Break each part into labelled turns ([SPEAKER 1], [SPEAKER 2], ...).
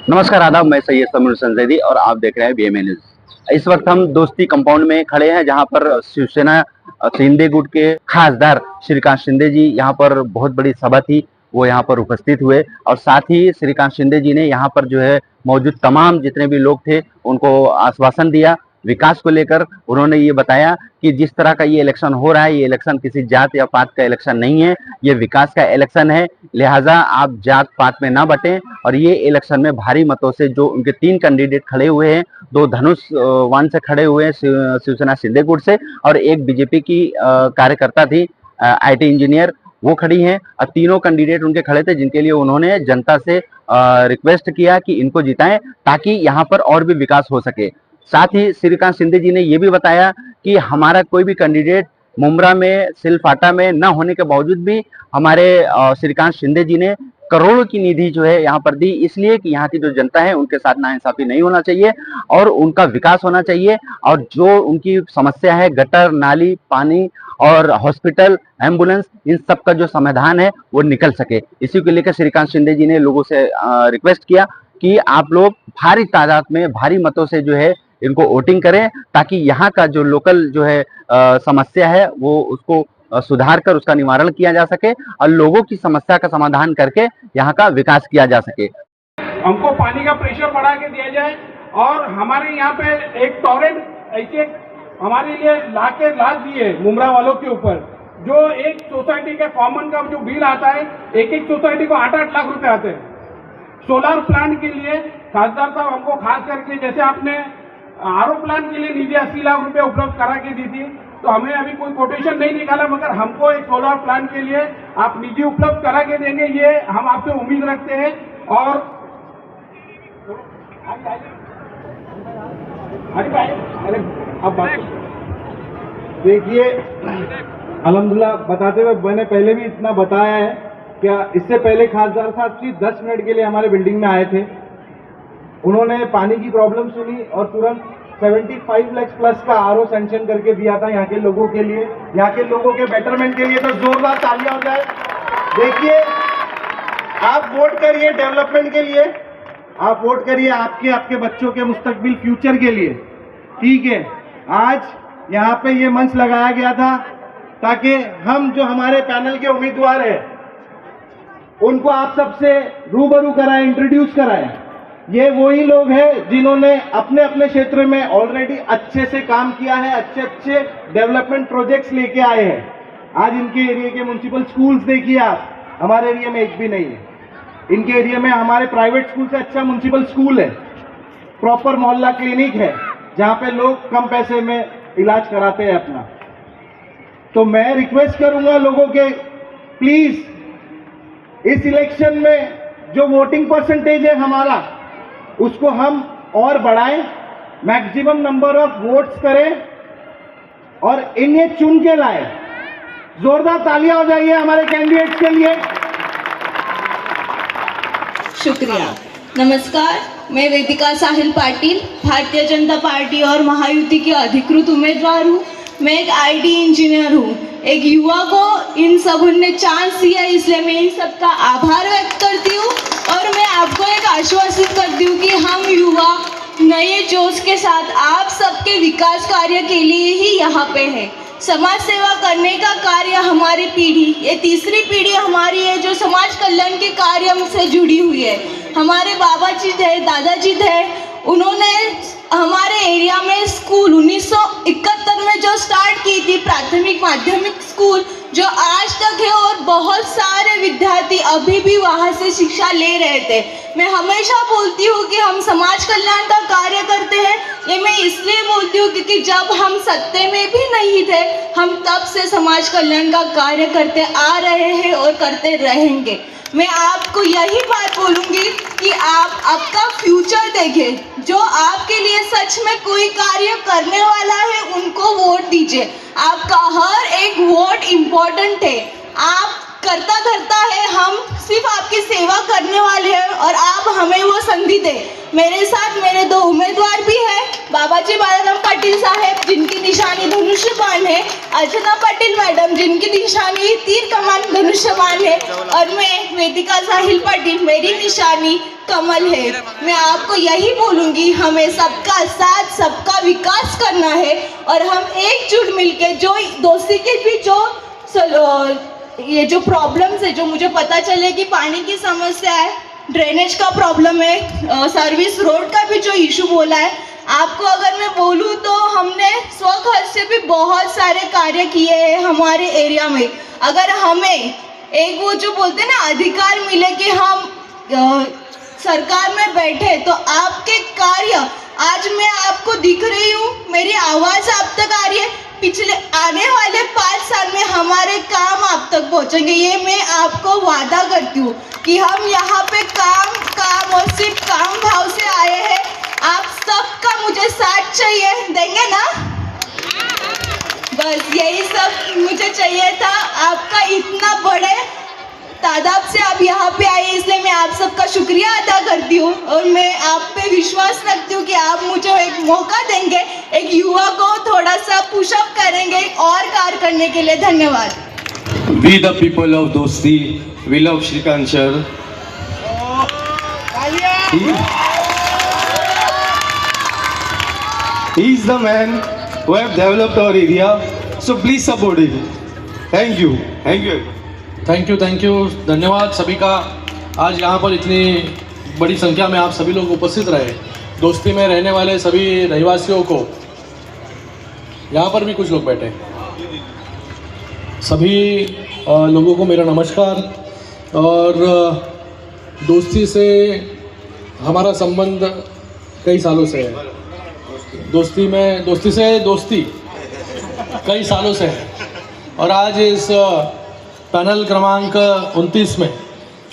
[SPEAKER 1] नमस्कार, आदाब। मैं सैयद समीर हुसैन जैदी और आप देख रहे हैं बीएमए न्यूज। इस वक्त हम दोस्ती कंपाउंड में खड़े हैं, जहां पर शिवसेना शिंदे गुट के खासदार श्रीकांत शिंदे जी यहाँ पर बहुत बड़ी सभा थी, वो यहाँ पर उपस्थित हुए और साथ ही श्रीकांत शिंदे जी ने यहाँ पर जो है मौजूद तमाम जितने भी लोग थे उनको आश्वासन दिया विकास को लेकर। उन्होंने ये बताया कि जिस तरह का ये इलेक्शन हो रहा है, ये इलेक्शन किसी जात या पात का इलेक्शन नहीं है, ये विकास का इलेक्शन है। लिहाजा आप जात पात में ना बटें और ये इलेक्शन में भारी मतों से जो उनके 3 कैंडिडेट खड़े हुए हैं, 2 धनुष वन से खड़े हुए हैं शिवसेना शिंदे गुट से, और एक बीजेपी की कार्यकर्ता थी आईटी इंजीनियर, वो खड़ी हैं। और तीनों कैंडिडेट उनके खड़े थे, जिनके लिए उन्होंने जनता से रिक्वेस्ट किया कि इनको जिताएं ताकि यहाँ पर और भी विकास हो सके। साथ ही श्रीकांत शिंदे जी ने यह भी बताया कि हमारा कोई भी कैंडिडेट मुमरा में सिलफाटा में न होने के बावजूद भी हमारे श्रीकांत शिंदे जी ने करोड़ों की निधि जो है यहाँ पर दी, इसलिए कि यहाँ की जो जनता है उनके साथ नाइंसाफी नहीं होना चाहिए और उनका विकास होना चाहिए। और जो उनकी समस्या है गटर नाली पानी और हॉस्पिटल एम्बुलेंस, इन सब का जो समाधान है वो निकल सके। इसी को लेकर श्रीकांत शिंदे जी ने लोगों से रिक्वेस्ट किया कि आप लोग भारी तादाद में भारी मतों से जो है इनको वोटिंग करें ताकि यहाँ का जो लोकल जो है समस्या है वो उसको सुधार कर उसका निवारण किया जा सके और लोगों की समस्या का समाधान करके यहाँ का विकास किया जा सके।
[SPEAKER 2] हमको पानी का प्रेशर बढ़ा के दिया जाए और हमारे यहाँ पे एक टॉरेंट ऐसे हमारे लिए ला दिए मुमरा वालों के ऊपर, जो एक सोसाइटी का कॉमन का जो बिल आता है, एक सोसाइटी को 8-8 लाख रुपए आते हैं। सोलर प्लांट के लिए खासदार साहब हमको खास करके, जैसे आपने आरओ प्लांट के लिए निधि 80 लाख रुपए उपलब्ध करा के दी थी, तो हमें अभी कोई कोटेशन नहीं निकाला, मगर हमको एक सोलर प्लांट के लिए आप निधि उपलब्ध करा के देंगे, ये हम आपसे उम्मीद रखते हैं। और अब
[SPEAKER 3] देखिए, अल्हम्दुलिल्लाह बताते हुए मैंने पहले भी इतना बताया है क्या, इससे पहले खासदार साहब जी 10 मिनट के लिए हमारे बिल्डिंग में आए थे। उन्होंने पानी की प्रॉब्लम सुनी और तुरंत 75 लाख प्लस का आरओ सैंक्शन करके दिया था यहाँ के लोगों के लिए, यहाँ के लोगों के बेटरमेंट के लिए। तो जोरदार तालियां हो जाए। देखिए, आप वोट करिए डेवलपमेंट के लिए, आप वोट करिए आपके बच्चों के मुस्तकबिल फ्यूचर के लिए, ठीक है। आज यहाँ पे ये मंच लगाया गया था ताकि हम जो हमारे पैनल के उम्मीदवार हैं उनको आप सबसे रूबरू कराएं, इंट्रोड्यूस कराएं। ये वही लोग हैं जिन्होंने अपने अपने क्षेत्र में ऑलरेडी अच्छे से काम किया है, अच्छे अच्छे डेवलपमेंट प्रोजेक्ट्स लेके आए हैं। आज इनके एरिया के म्युनिसिपल स्कूल्स देखिए आप, हमारे एरिया में एक भी नहीं है। इनके एरिया में हमारे प्राइवेट स्कूल से अच्छा म्युनिसिपल स्कूल है, प्रॉपर मोहल्ला क्लिनिक है जहां पे लोग कम पैसे में इलाज कराते हैं अपना। तो मैं रिक्वेस्ट करूंगा लोगों के, प्लीज इस इलेक्शन में जो वोटिंग परसेंटेज है हमारा, उसको हम और बढ़ाएं, मैक्सिमम नंबर ऑफ वोट्स करें और इन्हें चुन के लाएं। जोरदार तालियां हो जाइए हमारे कैंडिडेट्स के लिए।
[SPEAKER 4] शुक्रिया। नमस्कार, मैं वेदिका साहिल पाटिल, भारतीय जनता पार्टी और महायुति की अधिकृत उम्मीदवार हूँ। मैं एक आईटी इंजीनियर हूँ। एक युवा को इन सब ने चांस दिया, इसलिए मैं इन सब का आभार व्यक्त करती हूँ और मैं आपको एक आश्वासित करती हूँ कि हम युवा नए जोश के साथ आप सबके विकास कार्य के लिए ही यहाँ पे है। समाज सेवा करने का कार्य हमारी पीढ़ी, ये तीसरी पीढ़ी हमारी है जो समाज कल्याण के कार्य से जुड़ी हुई है। हमारे बाबा जी थे, दादाजी थे, उन्होंने हमारे एरिया में स्कूल 1971 में जो स्टार्ट की थी, प्राथमिक माध्यमिक स्कूल, जो आज तक है और बहुत सारे विद्यार्थी अभी भी वहाँ से शिक्षा ले रहे थे। मैं हमेशा बोलती हूँ कि हम समाज कल्याण का कार्य करते हैं। ये मैं इसलिए बोलती हूँ क्योंकि जब हम सत्ते में भी नहीं थे, हम तब से समाज कल्याण का कार्य करते आ रहे हैं और करते रहेंगे। मैं आपको यही बात बोलूँगी कि आप आपका फ्यूचर देखें। जो आपके लिए सच में कोई कार्य करने वाला है उनको वोट दीजिए। आपका हर एक वोट इम्पोर्टेंट है। आप करता धरता है, हम सिर्फ आपकी सेवा करने वाले हैं और आप हमें वो संधि दे। मेरे साथ मेरे 2 उम्मीदवार भी हैं, बाबाजी बालाराम पाटिल साहब जिनकी निशानी धनुष्य बाण है, अर्चना पाटिल मैडम जिनकी निशानी तीर कमान धनुष्य बाण है, और मैं वेदिका साहिल पाटिल, मेरी निशानी कमल है। मैं आपको यही बोलूँगी, हमें सबका साथ सबका विकास करना है और हम एकजुट मिलके जो दोस्ती के भी ये जो प्रॉब्लम्स है, जो मुझे पता चले कि पानी की समस्या है, ड्रेनेज का प्रॉब्लम है, सर्विस रोड का भी जो इशू बोला है, आपको अगर मैं बोलूँ तो हमने स्वखर्च से भी बहुत सारे कार्य किए हैं हमारे एरिया में। अगर हमें एक वो जो बोलते हैं ना अधिकार मिले कि हम सरकार में बैठे, तो आपके कार्य आज मैं आपको दिख रही हूँ, मेरी आवाज़ आप तक आ रही है, पिछले आने वाले 5 साल में हमारे काम आप तक पहुँचेंगे। ये मैं आपको वादा करती हूँ कि हम यहाँ पे काम और सिर्फ काम भाव से आए हैं। आप सबका मुझे साथ चाहिए, देंगे ना? बस यही सब मुझे चाहिए था। आपका इतना बड़े तादाद से आप यहाँ पे आए, इसलिए मैं आप सबका शुक्रिया अदा करती हूँ और मैं आप पे विश्वास रखती हूँ कि आप मुझे एक मौका देंगे, एक युवा को थोड़ा सा पुशअप करेंगे और कार्य करने के लिए। धन्यवाद।
[SPEAKER 5] We the people of Dosti, we love Shrikant sir. He is the man who have developed our area, so please support him. Thank you. Thank you.
[SPEAKER 6] Thank you धन्यवाद सभी का। आज यहाँ पर इतनी बड़ी संख्या में आप सभी लोग उपस्थित रहे। दोस्ती में रहने वाले सभी रहवासियों को, यहाँ पर भी कुछ लोग बैठे, सभी लोगों को मेरा नमस्कार। और दोस्ती से हमारा संबंध कई सालों से है, दोस्ती कई सालों से है। और आज इस पैनल क्रमांक 29 में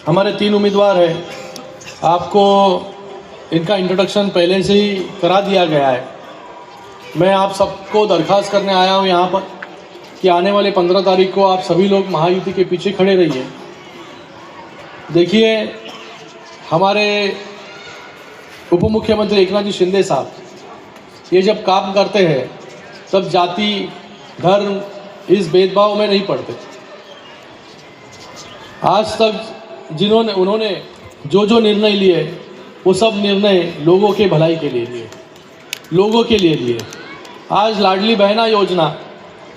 [SPEAKER 6] हमारे 3 उम्मीदवार हैं। आपको इनका इंट्रोडक्शन पहले से ही करा दिया गया है। मैं आप सबको दरख्वास्त करने आया हूँ यहाँ पर कि आने वाले 15 तारीख को आप सभी लोग महायुति के पीछे खड़े रहिए। देखिए, हमारे उप मुख्यमंत्री एकनाथ जी शिंदे साहब ये जब काम करते हैं तब जाति धर्म इस भेदभाव में नहीं पड़ते। आज तक उन्होंने जो निर्णय लिए वो सब निर्णय लोगों के भलाई के लिए लिए। आज लाडली बहना योजना,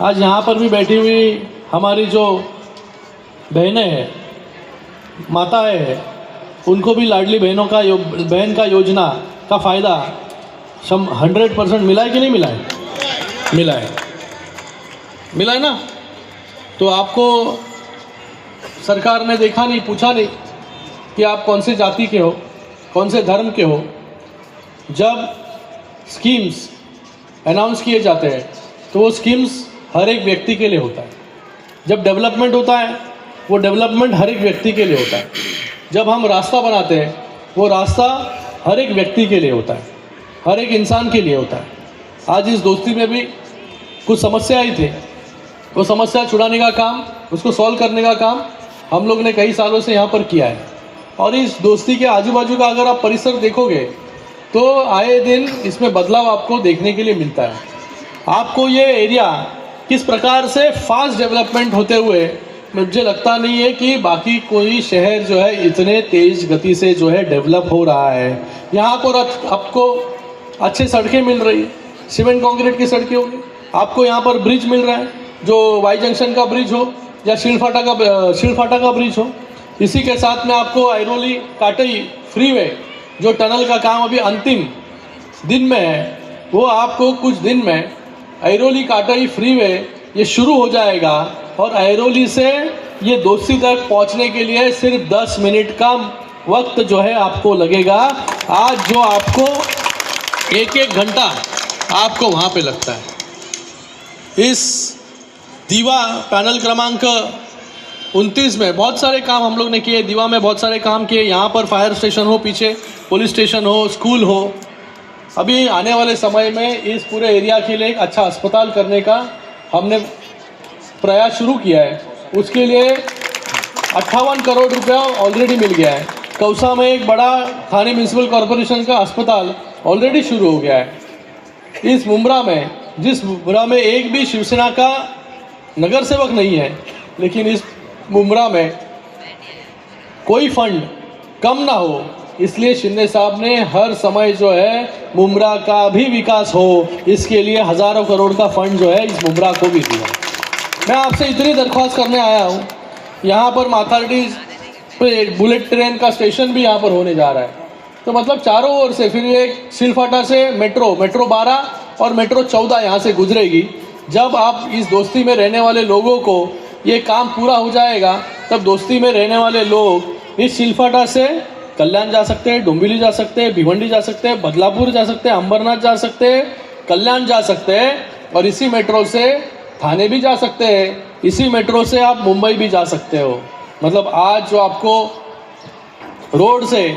[SPEAKER 6] आज यहाँ पर भी बैठी हुई हमारी जो बहनें हैं, माताएं हैं, उनको भी लाडली बहन का योजना का फ़ायदा 100% मिला है कि नहीं मिला है? मिला है ना। तो आपको सरकार ने देखा नहीं, पूछा नहीं कि आप कौन से जाति के हो, कौन से धर्म के हो। जब स्कीम्स अनाउंस किए जाते हैं तो वो स्कीम्स हर एक व्यक्ति के लिए होता है। जब डेवलपमेंट होता है वो डेवलपमेंट हर एक व्यक्ति के लिए होता है। जब हम रास्ता बनाते हैं वो रास्ता हर एक व्यक्ति के लिए होता है, हर एक इंसान के लिए होता है। आज इस दोस्ती में भी कुछ समस्याएं थी, वो समस्या छुड़ाने का काम, उसको सॉल्व करने का काम हम लोग ने कई सालों से यहाँ पर किया है। और इस दोस्ती के आजू बाजू का अगर आप परिसर देखोगे तो आए दिन इसमें बदलाव आपको देखने के लिए मिलता है। आपको ये एरिया किस प्रकार से फास्ट डेवलपमेंट होते हुए, मुझे लगता नहीं है कि बाकी कोई शहर जो है इतने तेज़ गति से जो है डेवलप हो रहा है। यहाँ पर आपको अच्छे सड़कें मिल रही है, सीमेंट कंक्रीट की सड़कें होगी, आपको यहाँ पर ब्रिज मिल रहा है, जो वाई जंक्शन का ब्रिज हो या शिलफाटा का ब्रिज हो। इसी के साथ में आपको ऐरोली काटई फ्रीवे जो टनल का काम अभी अंतिम दिन में है, वो आपको कुछ दिन में ऐरोली काटई फ्रीवे ये शुरू हो जाएगा। और ऐरोली से ये दोस्ती तक पहुंचने के लिए सिर्फ 10 मिनट का वक्त जो है आपको लगेगा। आज जो आपको 1-1 घंटा आपको वहाँ पे लगता है। इस दीवा पैनल क्रमांक 29 में बहुत सारे काम हम लोग ने किए। दीवा में बहुत सारे काम किए। यहाँ पर फायर स्टेशन हो, पीछे पुलिस स्टेशन हो, स्कूल हो। अभी आने वाले समय में इस पूरे एरिया के लिए एक अच्छा अस्पताल करने का हमने प्रयास शुरू किया है। उसके लिए 58 करोड़ रुपया ऑलरेडी मिल गया है। कौसा में एक बड़ा थाने म्यूनसिपल कॉरपोरेशन का अस्पताल ऑलरेडी शुरू हो गया है। इस मुंब्रा में, जिस मुंब्रा में एक भी शिवसेना का नगर सेवक नहीं है, लेकिन इस मुंब्रा में कोई फंड कम ना हो, इसलिए शिंदे साहब ने हर समय जो है मुंब्रा का भी विकास हो, इसके लिए हज़ारों करोड़ का फंड जो है इस मुंब्रा को भी दिया। मैं आपसे इतनी दरख्वास्त करने आया हूँ, यहाँ पर माथाडी पे बुलेट ट्रेन का स्टेशन भी यहाँ पर होने जा रहा है, तो मतलब चारों ओर से फिर एक सिलफाटा से मेट्रो 12 और मेट्रो 14 यहाँ से गुजरेगी। जब आप इस दोस्ती में रहने वाले लोगों को ये काम पूरा हो जाएगा, तब दोस्ती में रहने वाले लोग इस सिलफाटा से कल्याण जा सकते हैं, डोंबिवली जा सकते हैं, भिवंडी जा सकते हैं, बदलापुर जा सकते हैं, अंबरनाथ जा सकते हैं, कल्याण जा सकते हैं, और इसी मेट्रो से थाने भी जा सकते हैं, इसी मेट्रो से आप मुंबई भी जा सकते हो। मतलब आज जो आपको रोड से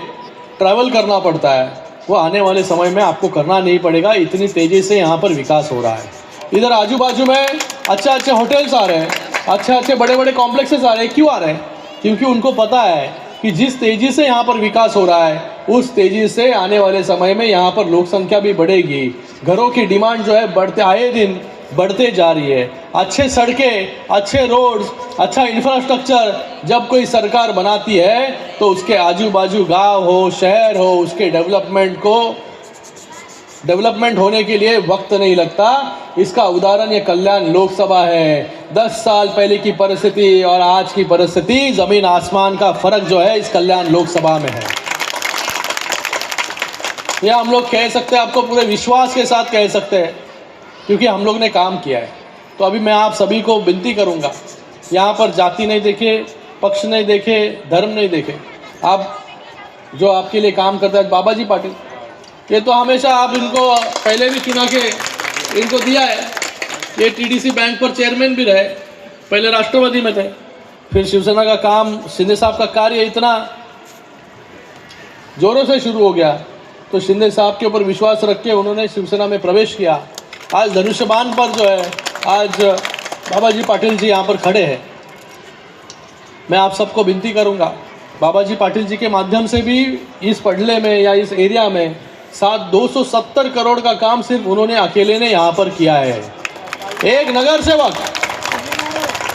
[SPEAKER 6] ट्रैवल करना पड़ता है, वो आने वाले समय में आपको करना नहीं पड़ेगा, इतनी तेज़ी से यहाँ पर विकास हो रहा है। इधर आजू बाजू में अच्छे अच्छे होटल्स आ रहे हैं, अच्छे अच्छे बड़े बड़े कॉम्प्लेक्सेस आ रहे हैं। क्यों आ रहे हैं? क्योंकि उनको पता है कि जिस तेज़ी से यहाँ पर विकास हो रहा है, उस तेज़ी से आने वाले समय में यहाँ पर लोक संख्या भी बढ़ेगी, घरों की डिमांड जो है बढ़ते आए दिन बढ़ते जा रही है। अच्छे सड़कें, अच्छे रोड्स, अच्छा इंफ्रास्ट्रक्चर जब कोई सरकार बनाती है, तो उसके आजू बाजू गांव हो, शहर हो, उसके डेवलपमेंट होने के लिए वक्त नहीं लगता। इसका उदाहरण ये कल्याण लोकसभा है। 10 साल पहले की परिस्थिति और आज की परिस्थिति, ज़मीन आसमान का फ़र्क जो है इस कल्याण लोकसभा में है। यह हम लोग कह सकते हैं, आपको पूरे विश्वास के साथ कह सकते हैं, क्योंकि हम लोग ने काम किया है। तो अभी मैं आप सभी को विनती करूंगा, यहाँ पर जाति नहीं देखे, पक्ष नहीं देखे, धर्म नहीं देखे, आप जो आपके लिए काम करता है बाबा जी पाटिल, ये तो हमेशा आप इनको पहले भी चुना के इनको दिया है। ये टीडीसी बैंक पर चेयरमैन भी रहे, पहले राष्ट्रवादी में थे, फिर शिवसेना का काम, शिंदे साहब का कार्य इतना जोरों से शुरू हो गया, तो शिंदे साहब के ऊपर विश्वास रख के उन्होंने शिवसेना में प्रवेश किया। आज धनुष्यबाण पर जो है, आज बाबा जी पाटिल जी यहाँ पर खड़े हैं। मैं आप सबको विनती करूँगा, बाबा जी पाटिल जी के माध्यम से भी इस पडले में या इस एरिया में 270 करोड़ का काम सिर्फ उन्होंने अकेले ने यहाँ पर किया है। एक नगर सेवक,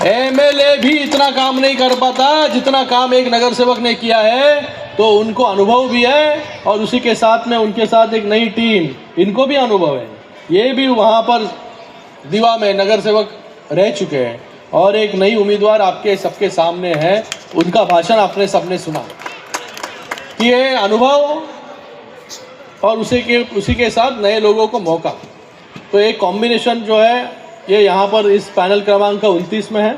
[SPEAKER 6] एमएलए भी इतना काम नहीं कर पाता जितना काम एक नगर सेवक ने किया है। तो उनको अनुभव भी है, और उसी के साथ में उनके साथ एक नई टीम, इनको भी अनुभव है। ये भी वहाँ पर दीवा में नगर सेवक रह चुके हैं, और एक नई उम्मीदवार आपके सबके सामने है। उनका भाषण आपने सबने सुना कि ये अनुभव और उसी के साथ नए लोगों को मौका, तो एक कॉम्बिनेशन जो है ये यहाँ पर इस पैनल क्रमांक 29 में है।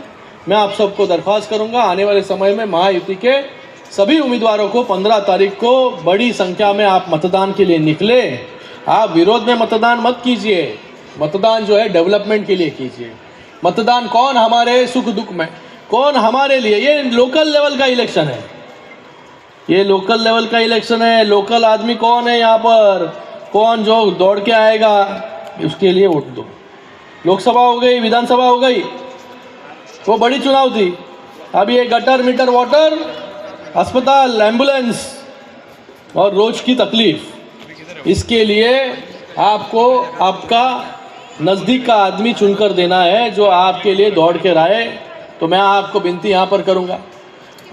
[SPEAKER 6] मैं आप सबको दरख्वास्त करूँगा, आने वाले समय में महायुति के सभी उम्मीदवारों को 15 तारीख को बड़ी संख्या में आप मतदान के लिए निकले। आप विरोध में मतदान मत कीजिए, मतदान जो है डेवलपमेंट के लिए कीजिए। मतदान कौन हमारे सुख दुख में, कौन हमारे लिए, ये लोकल लेवल का इलेक्शन है, ये लोकल लेवल का इलेक्शन है। लोकल आदमी कौन है यहाँ पर, कौन जो दौड़ के आएगा, उसके लिए वोट दो। लोकसभा हो गई, विधानसभा हो गई, वो बड़ी चुनाव थी। अब ये गटर मीटर वाटर, अस्पताल, एम्बुलेंस और रोज की तकलीफ, इसके लिए आपको आपका नज़दीक का आदमी चुनकर देना है जो आपके लिए दौड़ के आए। तो मैं आपको विनती यहाँ पर करूँगा,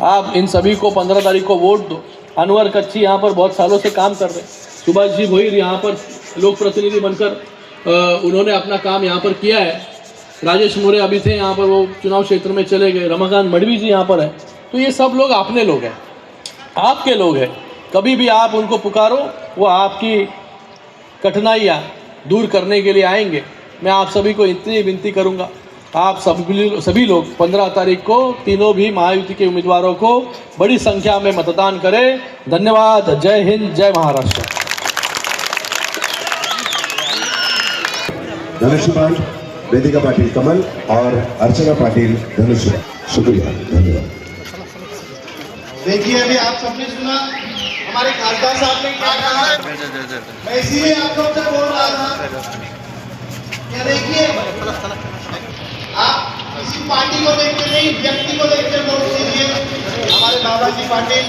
[SPEAKER 6] आप इन सभी को 15 तारीख को वोट दो। अनवर कच्ची यहाँ पर बहुत सालों से काम कर रहे हैं, सुभाष जी भोईर यहाँ पर लोक प्रतिनिधि बनकर उन्होंने अपना काम यहाँ पर किया है। राजेश मोरे अभी थे यहाँ पर, वो चुनाव क्षेत्र में चले गए। रमाकांत मडवी जी यहाँ पर है। तो ये सब लोग अपने लोग हैं, आपके लोग हैं। कभी भी आप उनको पुकारो, वो आपकी कठिनाइयाँ दूर करने के लिए आएंगे। मैं आप सभी को इतनी विनती करूँगा, आप सभी लोग 15 तारीख को तीनों भी महायुति के उम्मीदवारों को बड़ी संख्या में मतदान करें। धन्यवाद। जय हिंद, जय महाराष्ट्र।
[SPEAKER 7] धनुष्यबाण वेदिका पाटिल कमल और अर्चना पाटिल धनुष्यबाण। शुक्रिया, धन्यवाद।
[SPEAKER 3] देखिए अभी आप सबने सुना हमारे खासदार साहब ने क्या कहा। मैं इसीलिए आप लोग से बोल रहा था, क्या देखिए आप किसी पार्टी को देख के नहीं, व्यक्ति को देख कर वोट दीजिए। दादाजी पाटिल,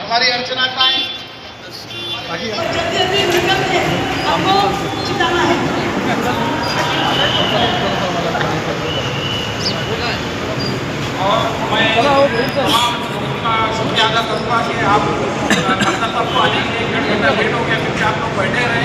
[SPEAKER 3] हमारी अर्चना ताई,
[SPEAKER 2] और मैं तमाम उनका ज़्यादा करूँगा कि आप सबको आने के लिए 1 घंटा लेट हो गया क्योंकि आप लोग बैठे रहे।